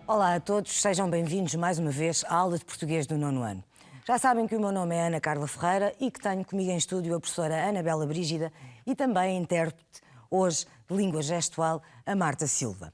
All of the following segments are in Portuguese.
Olá a todos, sejam bem-vindos mais uma vez à aula de português do nono ano. Já sabem que o meu nome é Ana Carla Ferreira e que tenho comigo em estúdio a professora Anabela Brígida e também a intérprete, hoje, de língua gestual, a Marta Silva.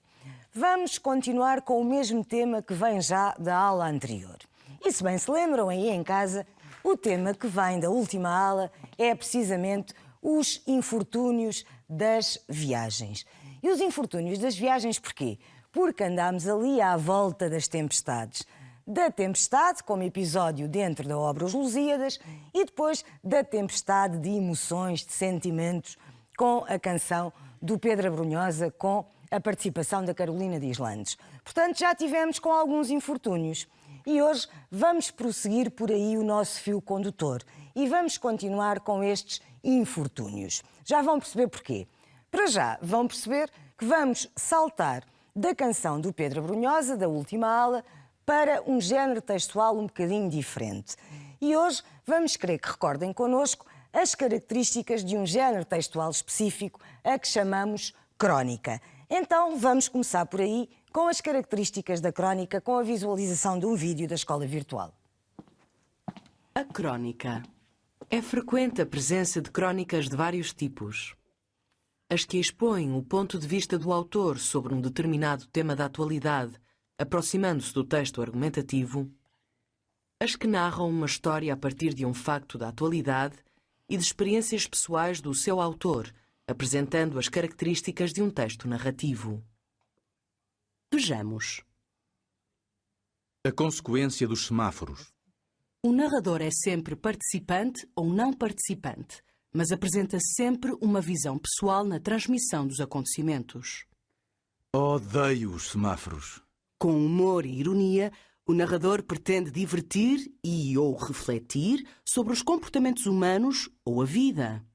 Vamos continuar com o mesmo tema que vem já da aula anterior. E se bem se lembram aí em casa, o tema que vem da última aula é precisamente os infortúnios das viagens. E os infortúnios das viagens porquê? Porque andámos ali à volta das tempestades. Da tempestade, como episódio dentro da obra Os Lusíadas, e depois da tempestade de emoções, de sentimentos, com a canção do Pedro Abrunhosa, com a participação da Carolina de Islandes. Portanto, já tivemos com alguns infortúnios. E hoje vamos prosseguir por aí o nosso fio condutor e vamos continuar com estes infortúnios. Já vão perceber porquê. Para já, vão perceber que vamos saltar da canção do Pedro Abrunhosa, da última aula, para um género textual um bocadinho diferente. E hoje vamos querer que recordem connosco as características de um género textual específico, a que chamamos crónica. Então vamos começar por aí, com as características da crónica, com a visualização de um vídeo da Escola Virtual. A crónica. É frequente a presença de crónicas de vários tipos. As que expõem o ponto de vista do autor sobre um determinado tema da atualidade, aproximando-se do texto argumentativo. As que narram uma história a partir de um facto da atualidade e de experiências pessoais do seu autor, apresentando as características de um texto narrativo. Vejamos. A consequência dos semáforos. O narrador é sempre participante ou não participante, mas apresenta sempre uma visão pessoal na transmissão dos acontecimentos. Odeio os semáforos. Com humor e ironia, o narrador pretende divertir e ou refletir sobre os comportamentos humanos ou a vida.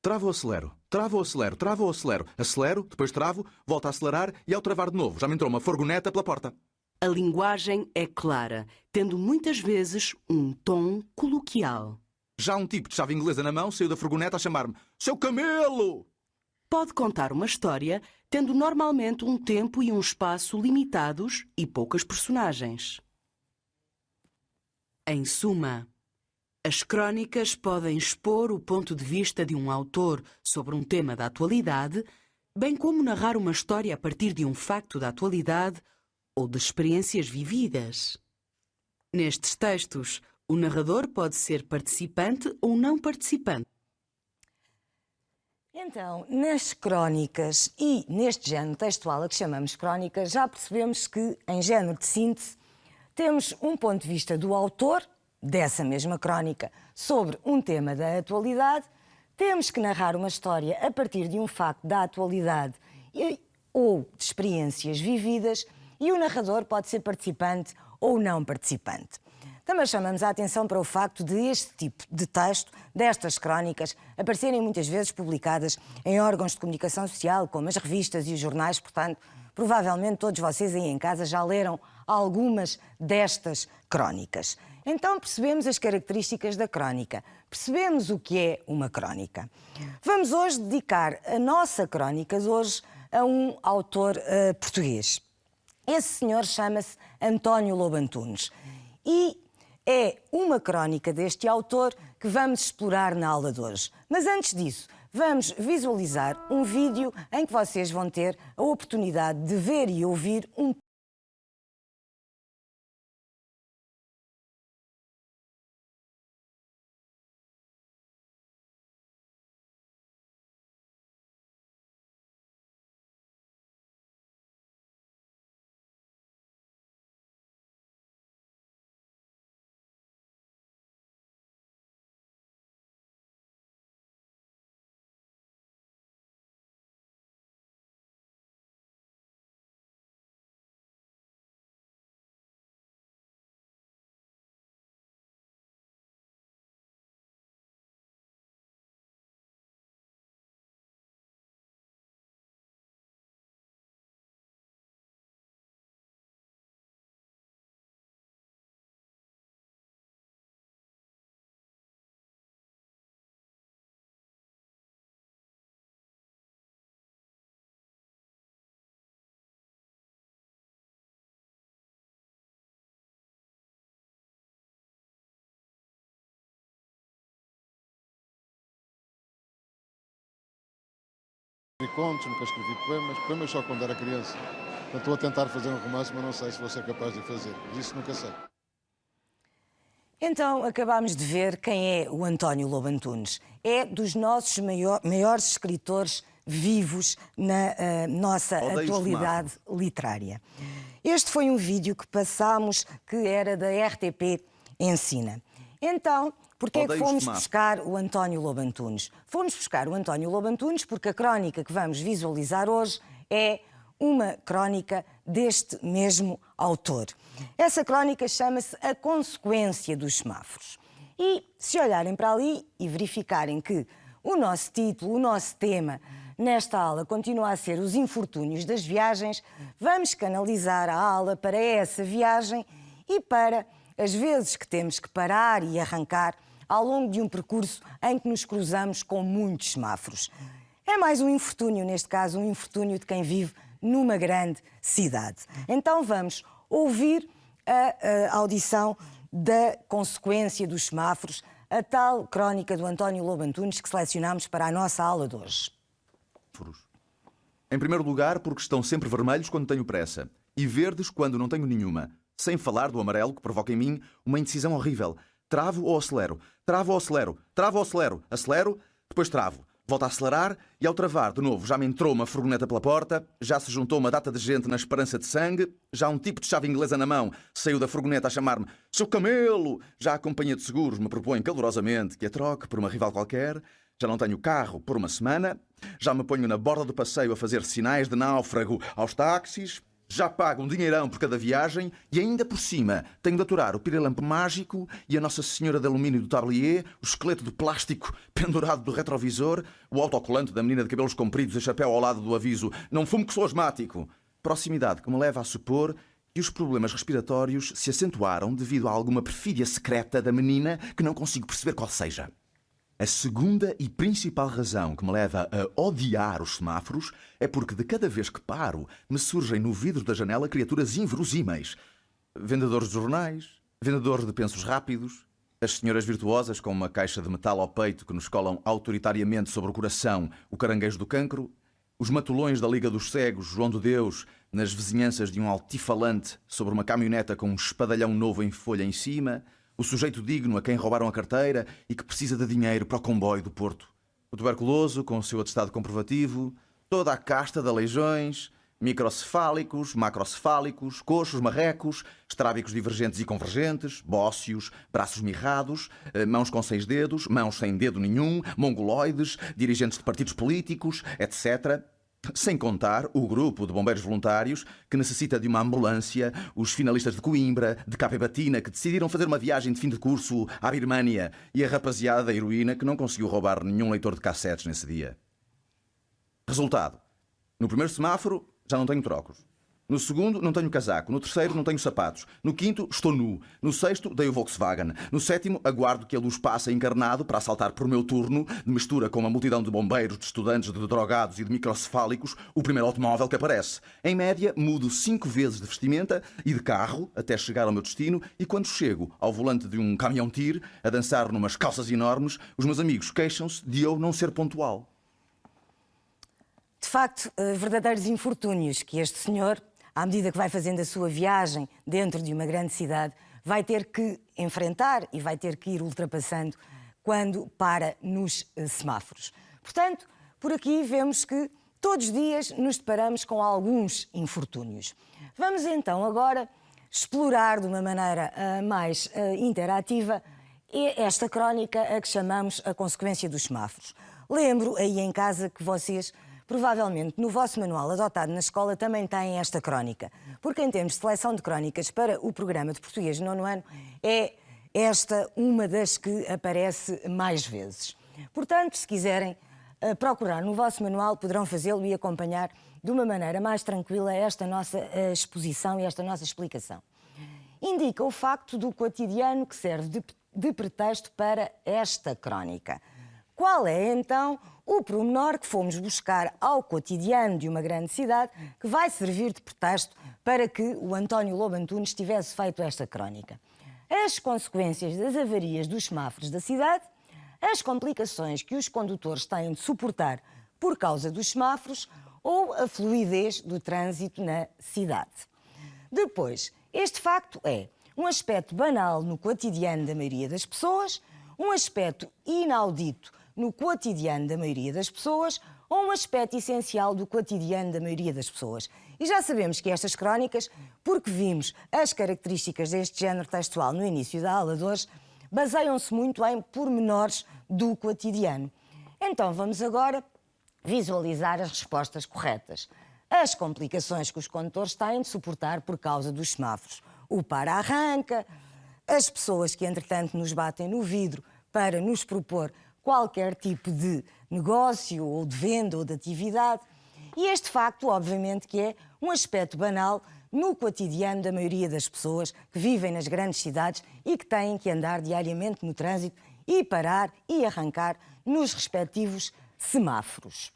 Travo ou acelero, travo ou acelero, travo ou acelero. Acelero, depois travo, volto a acelerar e ao travar de novo já me entrou uma furgoneta pela porta. A linguagem é clara, tendo muitas vezes um tom coloquial. Já um tipo de chave inglesa na mão saiu da furgoneta a chamar-me Seu Camelo! Pode contar uma história, tendo normalmente um tempo e um espaço limitados e poucas personagens. Em suma, as crónicas podem expor o ponto de vista de um autor sobre um tema da atualidade, bem como narrar uma história a partir de um facto da atualidade ou de experiências vividas. Nestes textos, o narrador pode ser participante ou não participante. Então, nas crónicas e neste género textual a que chamamos crónicas, já percebemos que, em género de síntese, temos um ponto de vista do autor, dessa mesma crónica, sobre um tema da atualidade, temos que narrar uma história a partir de um facto da atualidade ou de experiências vividas, e o narrador pode ser participante ou não participante. Também chamamos a atenção para o facto de este tipo de texto, destas crónicas, aparecerem muitas vezes publicadas em órgãos de comunicação social, como as revistas e os jornais. Portanto, provavelmente todos vocês aí em casa já leram algumas destas crónicas. Então percebemos as características da crónica, percebemos o que é uma crónica. Vamos hoje dedicar a nossa crónica hoje a um autor português. Esse senhor chama-se António Lobo Antunes e é uma crónica deste autor que vamos explorar na aula de hoje. Mas antes disso, vamos visualizar um vídeo em que vocês vão ter a oportunidade de ver e ouvir um escrevi contos, nunca escrevi poemas só quando era criança. Portanto, estou a tentar fazer um romance, mas não sei se vou ser capaz de fazer. Isso nunca sei. Então, acabámos de ver quem é o António Lobo Antunes. É dos nossos maiores escritores vivos na nossa atualidade literária. Este foi um vídeo que passámos, que era da RTP Ensina. Então, porquê é que fomos buscar o António Lobo Antunes? Fomos buscar o António Lobo Antunes porque a crónica que vamos visualizar hoje é uma crónica deste mesmo autor. Essa crónica chama-se A Consequência dos Semáforos. E se olharem para ali e verificarem que o nosso título, o nosso tema nesta aula continua a ser os infortúnios das viagens, vamos canalizar a aula para essa viagem e para as vezes que temos que parar e arrancar ao longo de um percurso em que nos cruzamos com muitos semáforos. É mais um infortúnio, neste caso, um infortúnio de quem vive numa grande cidade. Então vamos ouvir a audição da Consequência dos Semáforos, a tal crónica do António Lobo Antunes que selecionámos para a nossa aula de hoje. Em primeiro lugar, porque estão sempre vermelhos quando tenho pressa e verdes quando não tenho nenhuma. Sem falar do amarelo que provoca em mim uma indecisão horrível. Travo ou acelero? Travo ou acelero? Travo ou acelero? Acelero, depois travo. Volto a acelerar e ao travar, de novo, já me entrou uma furgoneta pela porta, já se juntou uma data de gente na esperança de sangue, já um tipo de chave inglesa na mão saiu da furgoneta a chamar-me Seu Camelo, já a companhia de seguros me propõe calorosamente que a troque por uma rival qualquer, já não tenho carro por uma semana, já me ponho na borda do passeio a fazer sinais de náufrago aos táxis, já pago um dinheirão por cada viagem e ainda por cima tenho de aturar o pirilampo mágico e a Nossa Senhora de alumínio do tablier, o esqueleto de plástico pendurado do retrovisor, o autocolante da menina de cabelos compridos e chapéu ao lado do aviso "Não fumo que sou asmático". Proximidade que me leva a supor que os problemas respiratórios se acentuaram devido a alguma perfídia secreta da menina que não consigo perceber qual seja. A segunda e principal razão que me leva a odiar os semáforos é porque de cada vez que paro me surgem no vidro da janela criaturas inverosímeis. Vendedores de jornais, vendedores de pensos rápidos, as senhoras virtuosas com uma caixa de metal ao peito que nos colam autoritariamente sobre o coração o caranguejo do cancro, os matulões da Liga dos Cegos, João de Deus, nas vizinhanças de um altifalante sobre uma caminhoneta com um espadalhão novo em folha em cima, o sujeito digno a quem roubaram a carteira e que precisa de dinheiro para o comboio do Porto. O tuberculoso, com o seu atestado comprovativo, toda a casta de aleijões, microcefálicos, macrocefálicos, coxos, marrecos, estrábicos divergentes e convergentes, bócios, braços mirrados, mãos com 6 dedos, mãos sem dedo nenhum, mongoloides, dirigentes de partidos políticos, etc., sem contar o grupo de bombeiros voluntários que necessita de uma ambulância, os finalistas de Coimbra, de Capebatina, que decidiram fazer uma viagem de fim de curso à Birmânia, e a rapaziada da heroína que não conseguiu roubar nenhum leitor de cassetes nesse dia. Resultado: no primeiro semáforo já não tenho trocos. No segundo, não tenho casaco. No terceiro, não tenho sapatos. No quinto, estou nu. No sexto, dei o Volkswagen. No sétimo, aguardo que a luz passe encarnado para assaltar por meu turno, de mistura com uma multidão de bombeiros, de estudantes, de drogados e de microcefálicos, o primeiro automóvel que aparece. Em média, mudo 5 vezes de vestimenta e de carro até chegar ao meu destino, e quando chego ao volante de um caminhão-tir, a dançar numas calças enormes, os meus amigos queixam-se de eu não ser pontual. De facto, verdadeiros infortúnios que este senhor, à medida que vai fazendo a sua viagem dentro de uma grande cidade, vai ter que enfrentar e vai ter que ir ultrapassando quando para nos semáforos. Portanto, por aqui vemos que todos os dias nos deparamos com alguns infortúnios. Vamos então agora explorar de uma maneira mais interativa esta crónica a que chamamos A Consequência dos Semáforos. Lembro aí em casa que vocês, provavelmente no vosso manual adotado na escola, também têm esta crónica, porque em termos de seleção de crónicas para o programa de português de 9º ano, é esta uma das que aparece mais vezes. Portanto, se quiserem procurar no vosso manual, poderão fazê-lo e acompanhar de uma maneira mais tranquila esta nossa exposição e esta nossa explicação. Indica o facto do cotidiano que serve de pretexto para esta crónica. Qual é, então, o pormenor que fomos buscar ao cotidiano de uma grande cidade que vai servir de pretexto para que o António Lobo Antunes tivesse feito esta crónica? As consequências das avarias dos semáforos da cidade, as complicações que os condutores têm de suportar por causa dos semáforos ou a fluidez do trânsito na cidade. Depois, este facto é um aspecto banal no cotidiano da maioria das pessoas, um aspecto inaudito no cotidiano da maioria das pessoas ou um aspecto essencial do cotidiano da maioria das pessoas. E já sabemos que estas crónicas, porque vimos as características deste género textual no início da aula de hoje, baseiam-se muito em pormenores do cotidiano. Então vamos agora visualizar as respostas corretas. As complicações que os condutores têm de suportar por causa dos semáforos. O para-arranca, as pessoas que entretanto nos batem no vidro para nos propor qualquer tipo de negócio ou de venda ou de atividade. E este facto, obviamente, que é um aspecto banal no cotidiano da maioria das pessoas que vivem nas grandes cidades e que têm que andar diariamente no trânsito e parar e arrancar nos respectivos semáforos.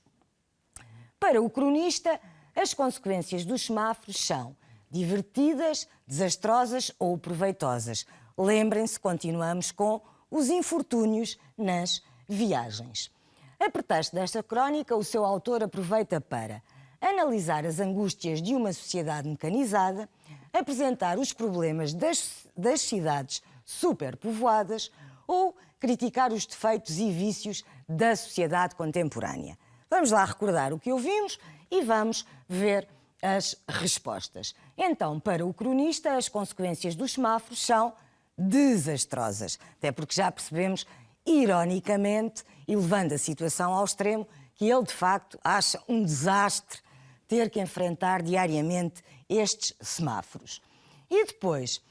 Para o cronista, as consequências dos semáforos são divertidas, desastrosas ou proveitosas. Lembrem-se, continuamos com os infortúnios nas viagens. A pretexto desta crónica, o seu autor aproveita para analisar as angústias de uma sociedade mecanizada, apresentar os problemas das cidades superpovoadas ou criticar os defeitos e vícios da sociedade contemporânea. Vamos lá recordar o que ouvimos e vamos ver as respostas. Então, para o cronista, as consequências dos semáforos são desastrosas, até porque já percebemos, ironicamente, e levando a situação ao extremo, que ele, de facto, acha um desastre ter que enfrentar diariamente estes semáforos. E depois,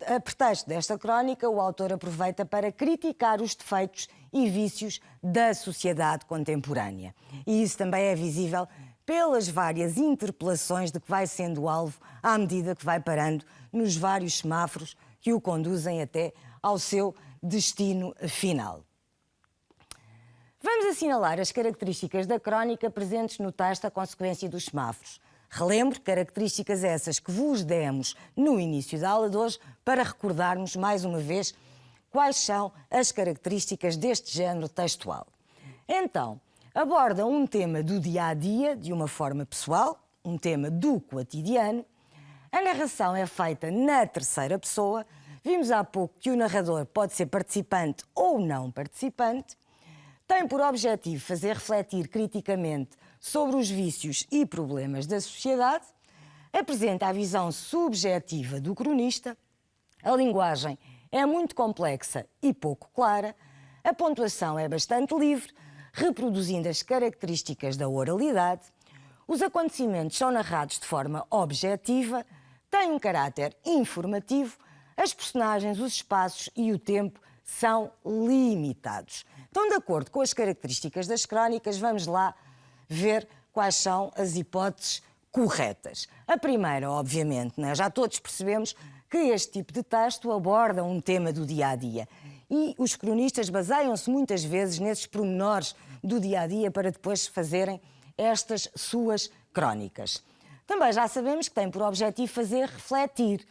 a pretexto desta crónica, o autor aproveita para criticar os defeitos e vícios da sociedade contemporânea. E isso também é visível pelas várias interpelações de que vai sendo alvo à medida que vai parando nos vários semáforos que o conduzem até ao seu destino final. Vamos assinalar as características da crónica presentes no texto A Consequência dos Semáforos. Relembro características essas que vos demos no início da aula de hoje para recordarmos mais uma vez quais são as características deste género textual. Então, aborda um tema do dia-a-dia, de uma forma pessoal, um tema do cotidiano. A narração é feita na terceira pessoa. Vimos há pouco que o narrador pode ser participante ou não participante. Tem por objetivo fazer refletir criticamente sobre os vícios e problemas da sociedade. Apresenta a visão subjetiva do cronista. A linguagem é muito complexa e pouco clara. A pontuação é bastante livre, reproduzindo as características da oralidade. Os acontecimentos são narrados de forma objetiva, têm um caráter informativo, as personagens, os espaços e o tempo são limitados. Então, de acordo com as características das crónicas, vamos lá ver quais são as hipóteses corretas. A primeira, obviamente, já todos percebemos que este tipo de texto aborda um tema do dia-a-dia. E os cronistas baseiam-se muitas vezes nesses pormenores do dia-a-dia para depois fazerem estas suas crónicas. Também já sabemos que tem por objetivo fazer refletir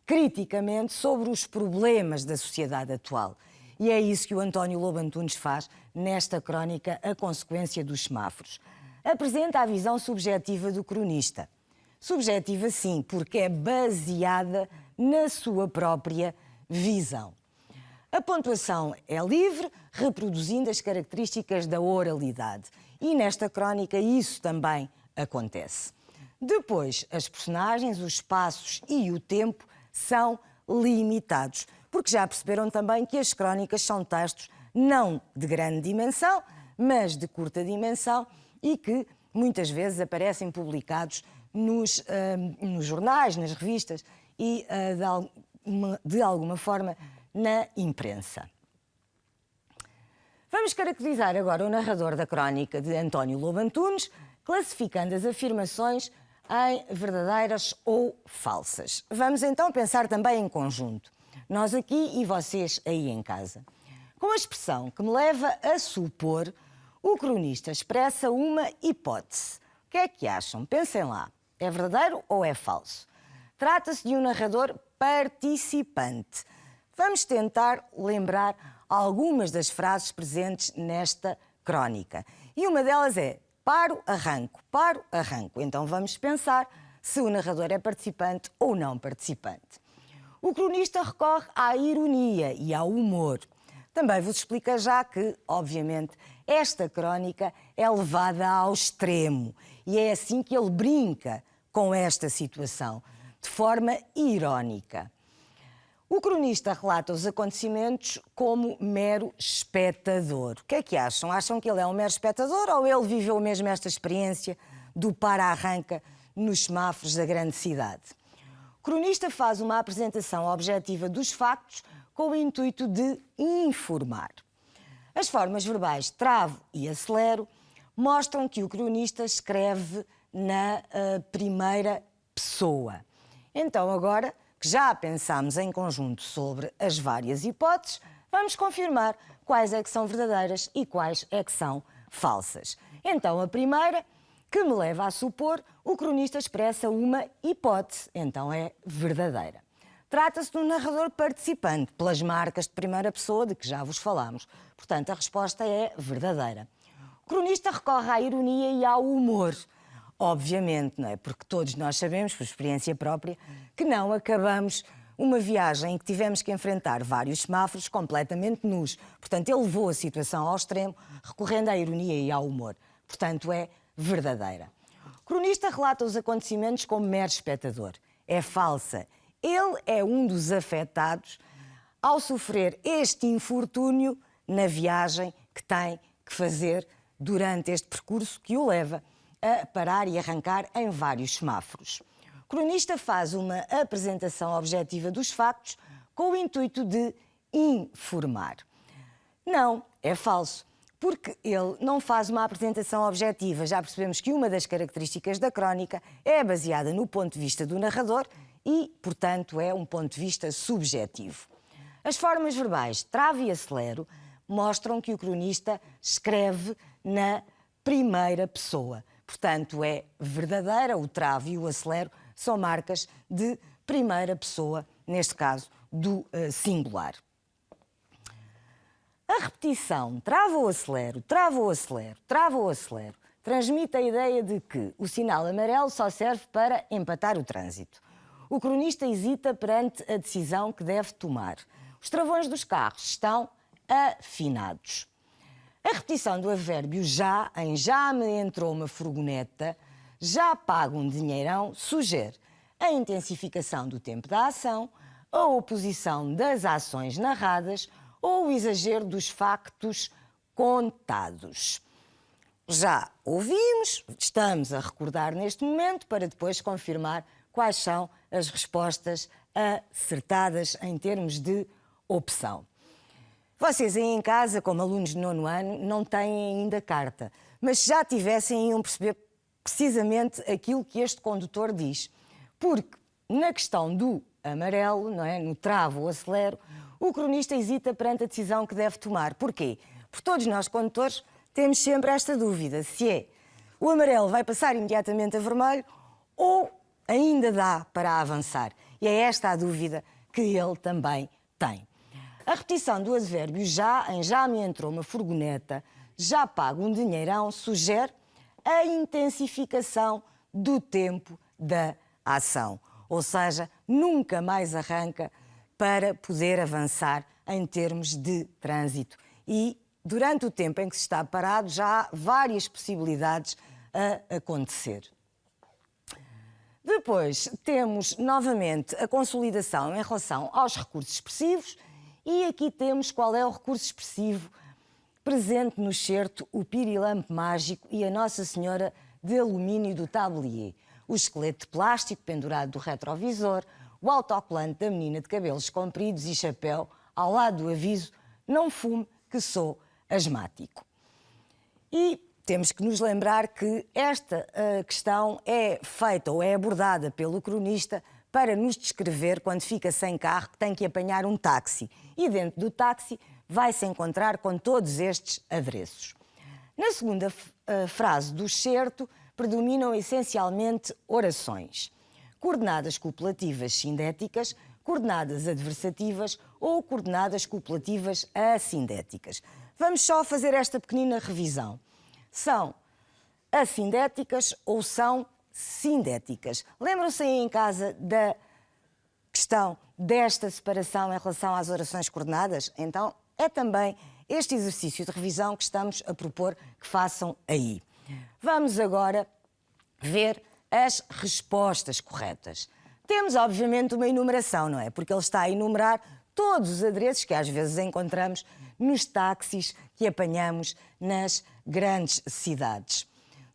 criticamente sobre os problemas da sociedade atual. E é isso que o António Lobo Antunes faz nesta crónica A Consequência dos Semáforos. Apresenta a visão subjetiva do cronista. Subjetiva, sim, porque é baseada na sua própria visão. A pontuação é livre, reproduzindo as características da oralidade. E nesta crónica isso também acontece. Depois, as personagens, os espaços e o tempo são limitados, porque já perceberam também que as crónicas são textos não de grande dimensão, mas de curta dimensão e que muitas vezes aparecem publicados nos jornais, nas revistas e de alguma forma na imprensa. Vamos caracterizar agora o narrador da crónica de António Lobo Antunes, classificando as afirmações em verdadeiras ou falsas. Vamos então pensar também em conjunto, nós aqui e vocês aí em casa. Com a expressão que me leva a supor, o cronista expressa uma hipótese. O que é que acham? Pensem lá. É verdadeiro ou é falso? Trata-se de um narrador participante. Vamos tentar lembrar algumas das frases presentes nesta crónica. E uma delas é paro, arranco. Então vamos pensar se o narrador é participante ou não participante. O cronista recorre à ironia e ao humor. Também vos explica já que, obviamente, esta crónica é levada ao extremo e é assim que ele brinca com esta situação, de forma irónica. O cronista relata os acontecimentos como mero espectador. O que é que acham? Acham que ele é um mero espectador ou ele viveu mesmo esta experiência do para-arranca nos semáforos da grande cidade? O cronista faz uma apresentação objetiva dos factos com o intuito de informar. As formas verbais travo e acelero mostram que o cronista escreve na primeira pessoa. Então, agora que já pensámos em conjunto sobre as várias hipóteses, vamos confirmar quais é que são verdadeiras e quais é que são falsas. Então, a primeira, que me leva a supor, o cronista expressa uma hipótese, então é verdadeira. Trata-se de um narrador participante, pelas marcas de primeira pessoa de que já vos falámos. Portanto, a resposta é verdadeira. O cronista recorre à ironia e ao humor. Obviamente, não é? Porque todos nós sabemos, por experiência própria, que não acabamos uma viagem em que tivemos que enfrentar vários semáforos completamente nus. Portanto, ele levou a situação ao extremo, recorrendo à ironia e ao humor. Portanto, é verdadeira. O cronista relata os acontecimentos como mero espectador. É falsa. Ele é um dos afetados ao sofrer este infortúnio na viagem que tem que fazer durante este percurso que o leva a parar e arrancar em vários semáforos. O cronista faz uma apresentação objetiva dos factos com o intuito de informar. Não, é falso, porque ele não faz uma apresentação objetiva. Já percebemos que uma das características da crónica é baseada no ponto de vista do narrador e, portanto, é um ponto de vista subjetivo. As formas verbais travo e acelero mostram que o cronista escreve na primeira pessoa. Portanto, é verdadeira, o travo e o acelero são marcas de primeira pessoa, neste caso, do singular. A repetição travo ou acelero, travo ou acelero, travo ou acelero, transmite a ideia de que o sinal amarelo só serve para empatar o trânsito. O cronista hesita perante a decisão que deve tomar. Os travões dos carros estão afinados. A repetição do advérbio já, em já me entrou uma furgoneta, já pago um dinheirão, sugere a intensificação do tempo da ação, a oposição das ações narradas ou o exagero dos factos contados. Já ouvimos, estamos a recordar neste momento para depois confirmar quais são as respostas acertadas em termos de opção. Vocês aí em casa, como alunos de 9º ano, não têm ainda carta, mas se já tivessem, iam perceber precisamente aquilo que este condutor diz. Porque na questão do amarelo, não é? No travo ou acelero, o cronista hesita perante a decisão que deve tomar. Porquê? Porque todos nós, condutores, temos sempre esta dúvida, se é o amarelo vai passar imediatamente a vermelho ou ainda dá para avançar. E é esta a dúvida que ele também tem. A repetição do advérbio já, em já me entrou uma furgoneta, já pago um dinheirão, sugere a intensificação do tempo da ação. Ou seja, nunca mais arranca para poder avançar em termos de trânsito. E durante o tempo em que se está parado já há várias possibilidades a acontecer. Depois temos novamente a consolidação em relação aos recursos expressivos. E aqui temos qual é o recurso expressivo presente no excerto, o pirilampo mágico e a Nossa Senhora de alumínio do tablier, o esqueleto de plástico pendurado do retrovisor, o autocolante da menina de cabelos compridos e chapéu, ao lado do aviso, não fume que sou asmático. E temos que nos lembrar que esta questão é feita ou é abordada pelo cronista para nos descrever quando fica sem carro que tem que apanhar um táxi. E dentro do táxi vai-se encontrar com todos estes adereços. Na segunda frase do excerto predominam essencialmente orações. Coordenadas copulativas sindéticas, coordenadas adversativas ou coordenadas copulativas assindéticas. Vamos só fazer esta pequenina revisão. São assindéticas ou são sindéticas? Lembram-se aí em casa da questão desta separação em relação às orações coordenadas? Então, é também este exercício de revisão que estamos a propor que façam aí. Vamos agora ver as respostas corretas. Temos, obviamente, uma enumeração, não é? Porque ele está a enumerar todos os adereços que às vezes encontramos nos táxis que apanhamos nas grandes cidades.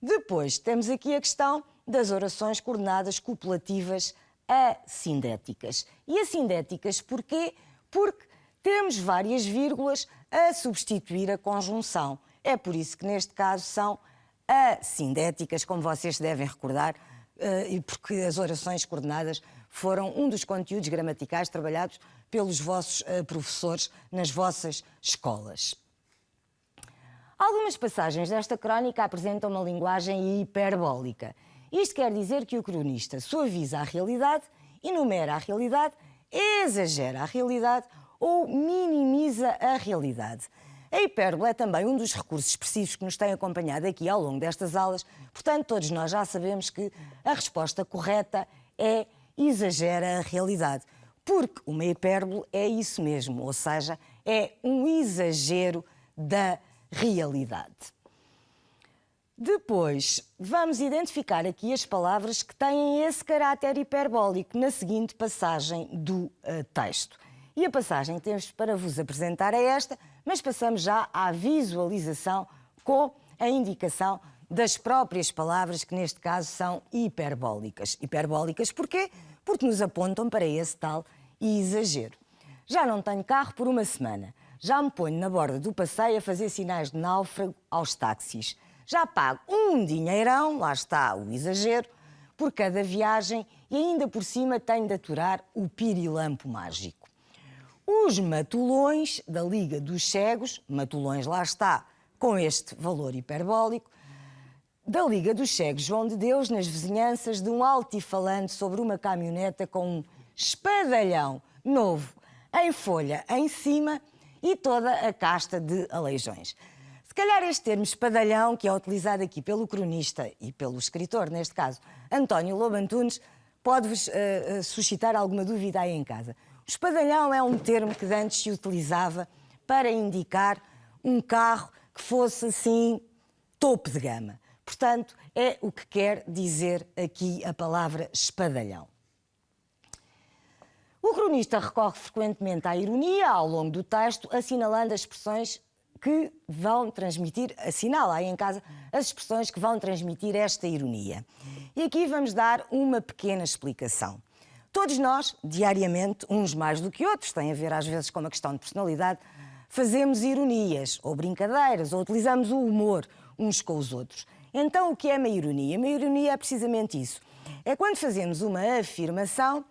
Depois temos aqui a questão das orações coordenadas copulativas assindéticas. E assindéticas porquê? Porque temos várias vírgulas a substituir a conjunção. É por isso que neste caso são assindéticas, como vocês devem recordar, e porque as orações coordenadas foram um dos conteúdos gramaticais trabalhados pelos vossos professores nas vossas escolas. Algumas passagens desta crónica apresentam uma linguagem hiperbólica. Isto quer dizer que o cronista suaviza a realidade, enumera a realidade, exagera a realidade ou minimiza a realidade. A hipérbole é também um dos recursos expressivos que nos tem acompanhado aqui ao longo destas aulas, portanto, todos nós já sabemos que a resposta correta é exagera a realidade, porque uma hipérbole é isso mesmo, ou seja, é um exagero da realidade. Depois, vamos identificar aqui as palavras que têm esse caráter hiperbólico na seguinte passagem do texto. E a passagem que temos para vos apresentar é esta, mas passamos já à visualização com a indicação das próprias palavras, que neste caso são hiperbólicas. Hiperbólicas porquê? Porque nos apontam para esse tal exagero. Já não tenho carro por uma semana. Já me ponho na borda do passeio a fazer sinais de náufrago aos táxis. Já pago um dinheirão, lá está o exagero, por cada viagem e ainda por cima tenho de aturar o pirilampo mágico. Os matulões da Liga dos Cegos, matulões lá está, com este valor hiperbólico, da Liga dos Cegos João de Deus, nas vizinhanças de um altifalante sobre uma caminhoneta com um espadalhão novo em folha em cima e toda a casta de aleijões. Se calhar este termo espadalhão, que é utilizado aqui pelo cronista e pelo escritor, neste caso, António Lobo Antunes, pode-vos suscitar alguma dúvida aí em casa. O espadalhão é um termo que antes se utilizava para indicar um carro que fosse assim topo de gama. Portanto, é o que quer dizer aqui a palavra espadalhão. O cronista recorre frequentemente à ironia ao longo do texto, assinalando as expressões que vão transmitir, assinala aí em casa, as expressões que vão transmitir esta ironia. E aqui vamos dar uma pequena explicação. Todos nós, diariamente, uns mais do que outros, tem a ver às vezes com uma questão de personalidade, fazemos ironias ou brincadeiras ou utilizamos o humor uns com os outros. Então, o que é uma ironia? Uma ironia é precisamente isso. É quando fazemos uma afirmação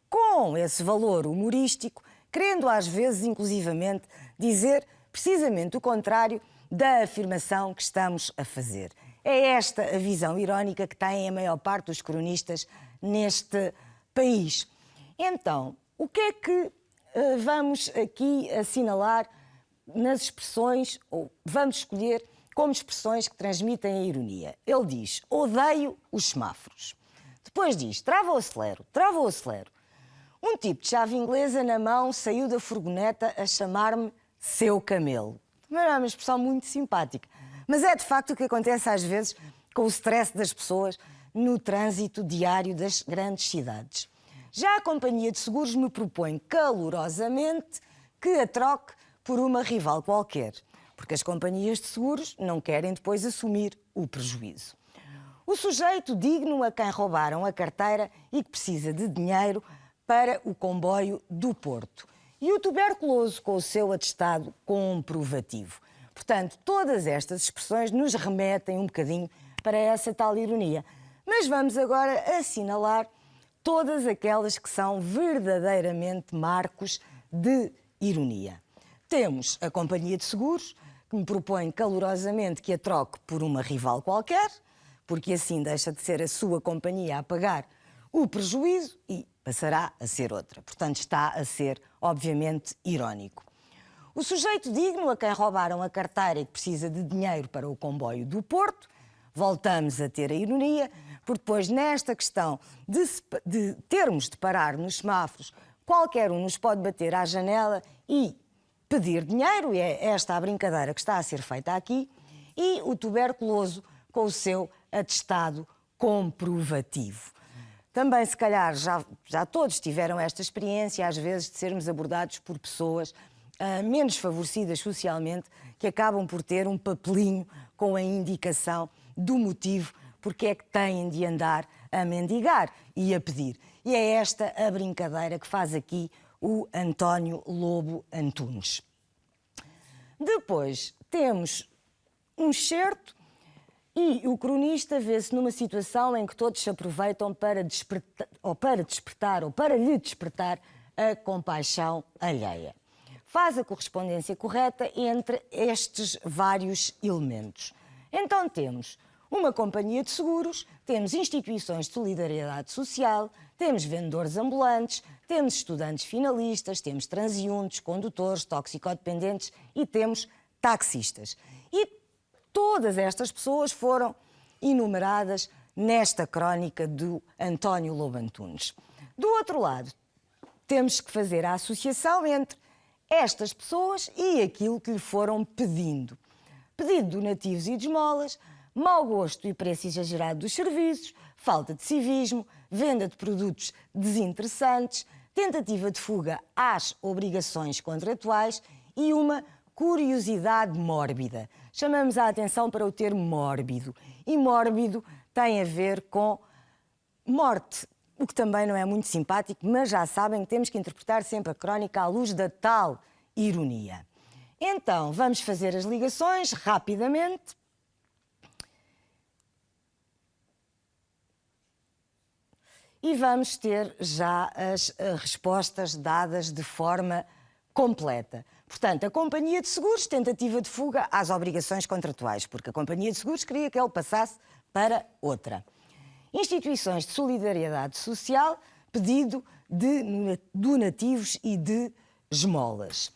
com esse valor humorístico, querendo às vezes, inclusivamente, dizer precisamente o contrário da afirmação que estamos a fazer. É esta a visão irónica que têm a maior parte dos cronistas neste país. Então, o que é que vamos aqui assinalar nas expressões, ou vamos escolher como expressões que transmitem a ironia? Ele diz, odeio os semáforos. Depois diz, trava ou acelero, trava ou acelero. Um tipo de chave inglesa na mão saiu da furgoneta a chamar-me seu camelo. Também é uma expressão muito simpática. Mas é de facto o que acontece às vezes com o stress das pessoas no trânsito diário das grandes cidades. Já a companhia de seguros me propõe calorosamente que a troque por uma rival qualquer, porque as companhias de seguros não querem depois assumir o prejuízo. O sujeito digno a quem roubaram a carteira e que precisa de dinheiro para o comboio do Porto. E o tuberculoso com o seu atestado comprovativo. Portanto, todas estas expressões nos remetem um bocadinho para essa tal ironia. Mas vamos agora assinalar todas aquelas que são verdadeiramente marcos de ironia. Temos a companhia de seguros, que me propõe calorosamente que a troque por uma rival qualquer, porque assim deixa de ser a sua companhia a pagar o prejuízo e passará a ser outra. Portanto, está a ser, obviamente, irónico. O sujeito digno a quem roubaram a carteira e que precisa de dinheiro para o comboio do Porto. Voltamos a ter a ironia, porque depois nesta questão de termos de parar nos semáforos, qualquer um nos pode bater à janela e pedir dinheiro, e é esta a brincadeira que está a ser feita aqui, e o tuberculoso com o seu atestado comprovativo. Também, se calhar, já todos tiveram esta experiência, às vezes, de sermos abordados por pessoas menos favorecidas socialmente, que acabam por ter um papelinho com a indicação do motivo porque é que têm de andar a mendigar e a pedir. E é esta a brincadeira que faz aqui o António Lobo Antunes. Depois temos um excerto e o cronista vê-se numa situação em que todos se aproveitam para lhe despertar a compaixão alheia. Faz a correspondência correta entre estes vários elementos. Então temos uma companhia de seguros, temos instituições de solidariedade social, temos vendedores ambulantes, temos estudantes finalistas, temos transeuntes, condutores, toxicodependentes e temos taxistas. E todas estas pessoas foram enumeradas nesta crónica do António Lobo Antunes. Do outro lado, temos que fazer a associação entre estas pessoas e aquilo que lhe foram pedindo. Pedido de donativos e de esmolas, mau gosto e preço exagerado dos serviços, falta de civismo, venda de produtos desinteressantes, tentativa de fuga às obrigações contratuais e uma curiosidade mórbida. Chamamos a atenção para o termo mórbido. E mórbido tem a ver com morte, o que também não é muito simpático, mas já sabem que temos que interpretar sempre a crónica à luz da tal ironia. Então, vamos fazer as ligações rapidamente. E vamos ter já as respostas dadas de forma completa. Portanto, a companhia de seguros, tentativa de fuga às obrigações contratuais, porque a companhia de seguros queria que ele passasse para outra. Instituições de solidariedade social, pedido de donativos e de esmolas.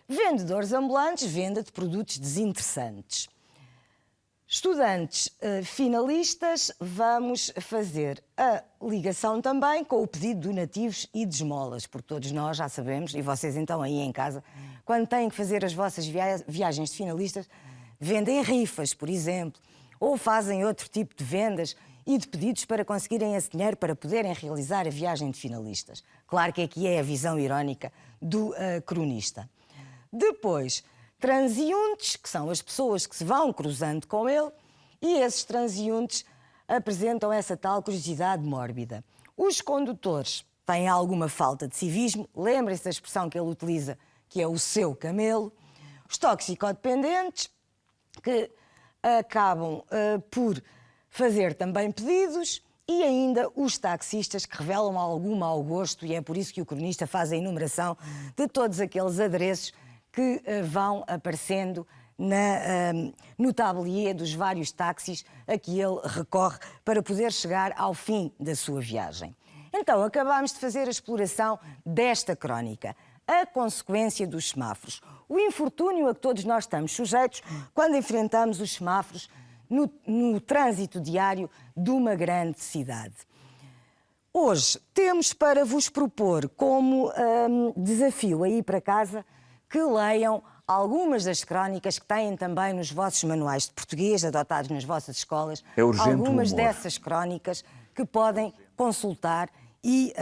Vendedores ambulantes, venda de produtos desinteressantes. Estudantes finalistas, vamos fazer a ligação também com o pedido de donativos e de esmolas, porque todos nós já sabemos, e vocês então aí em casa, quando têm que fazer as vossas viagens de finalistas, vendem rifas, por exemplo, ou fazem outro tipo de vendas e de pedidos para conseguirem esse dinheiro para poderem realizar a viagem de finalistas. Claro que aqui é a visão irónica do cronista. Depois, transeuntes, que são as pessoas que se vão cruzando com ele, e esses transeuntes apresentam essa tal curiosidade mórbida. Os condutores têm alguma falta de civismo, lembrem-se da expressão que ele utiliza, que é o seu camelo. Os toxicodependentes, que acabam por fazer também pedidos, e ainda os taxistas, que revelam algum mau gosto, e é por isso que o cronista faz a enumeração de todos aqueles adereços que vão aparecendo no tablier dos vários táxis a que ele recorre para poder chegar ao fim da sua viagem. Então, acabámos de fazer a exploração desta crónica, a consequência dos semáforos, o infortúnio a que todos nós estamos sujeitos quando enfrentamos os semáforos no trânsito diário de uma grande cidade. Hoje temos para vos propor como desafio a ir para casa que leiam algumas das crónicas que têm também nos vossos manuais de português, adotados nas vossas escolas. É urgente algumas o humor. dessas crónicas que podem consultar e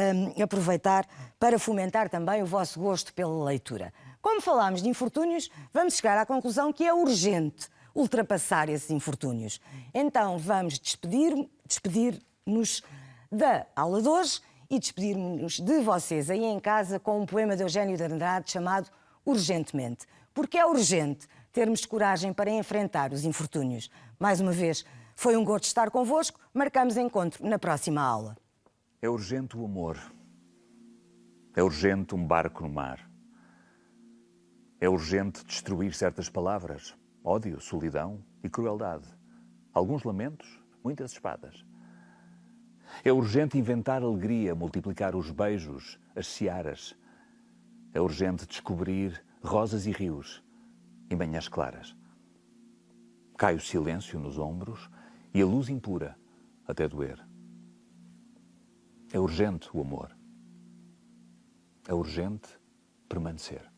aproveitar para fomentar também o vosso gosto pela leitura. Como falámos de infortúnios, vamos chegar à conclusão que é urgente ultrapassar esses infortúnios. Então vamos despedir-nos da aula de hoje e despedir-nos de vocês aí em casa com um poema de Eugênio de Andrade chamado Urgentemente. Porque é urgente termos coragem para enfrentar os infortúnios. Mais uma vez, foi um gosto estar convosco. Marcamos encontro na próxima aula. É urgente o amor. É urgente um barco no mar. É urgente destruir certas palavras. Ódio, solidão e crueldade. Alguns lamentos, muitas espadas. É urgente inventar alegria, multiplicar os beijos, as searas. É urgente descobrir rosas e rios e manhãs claras. Cai o silêncio nos ombros e a luz impura até doer. É urgente o amor. É urgente permanecer.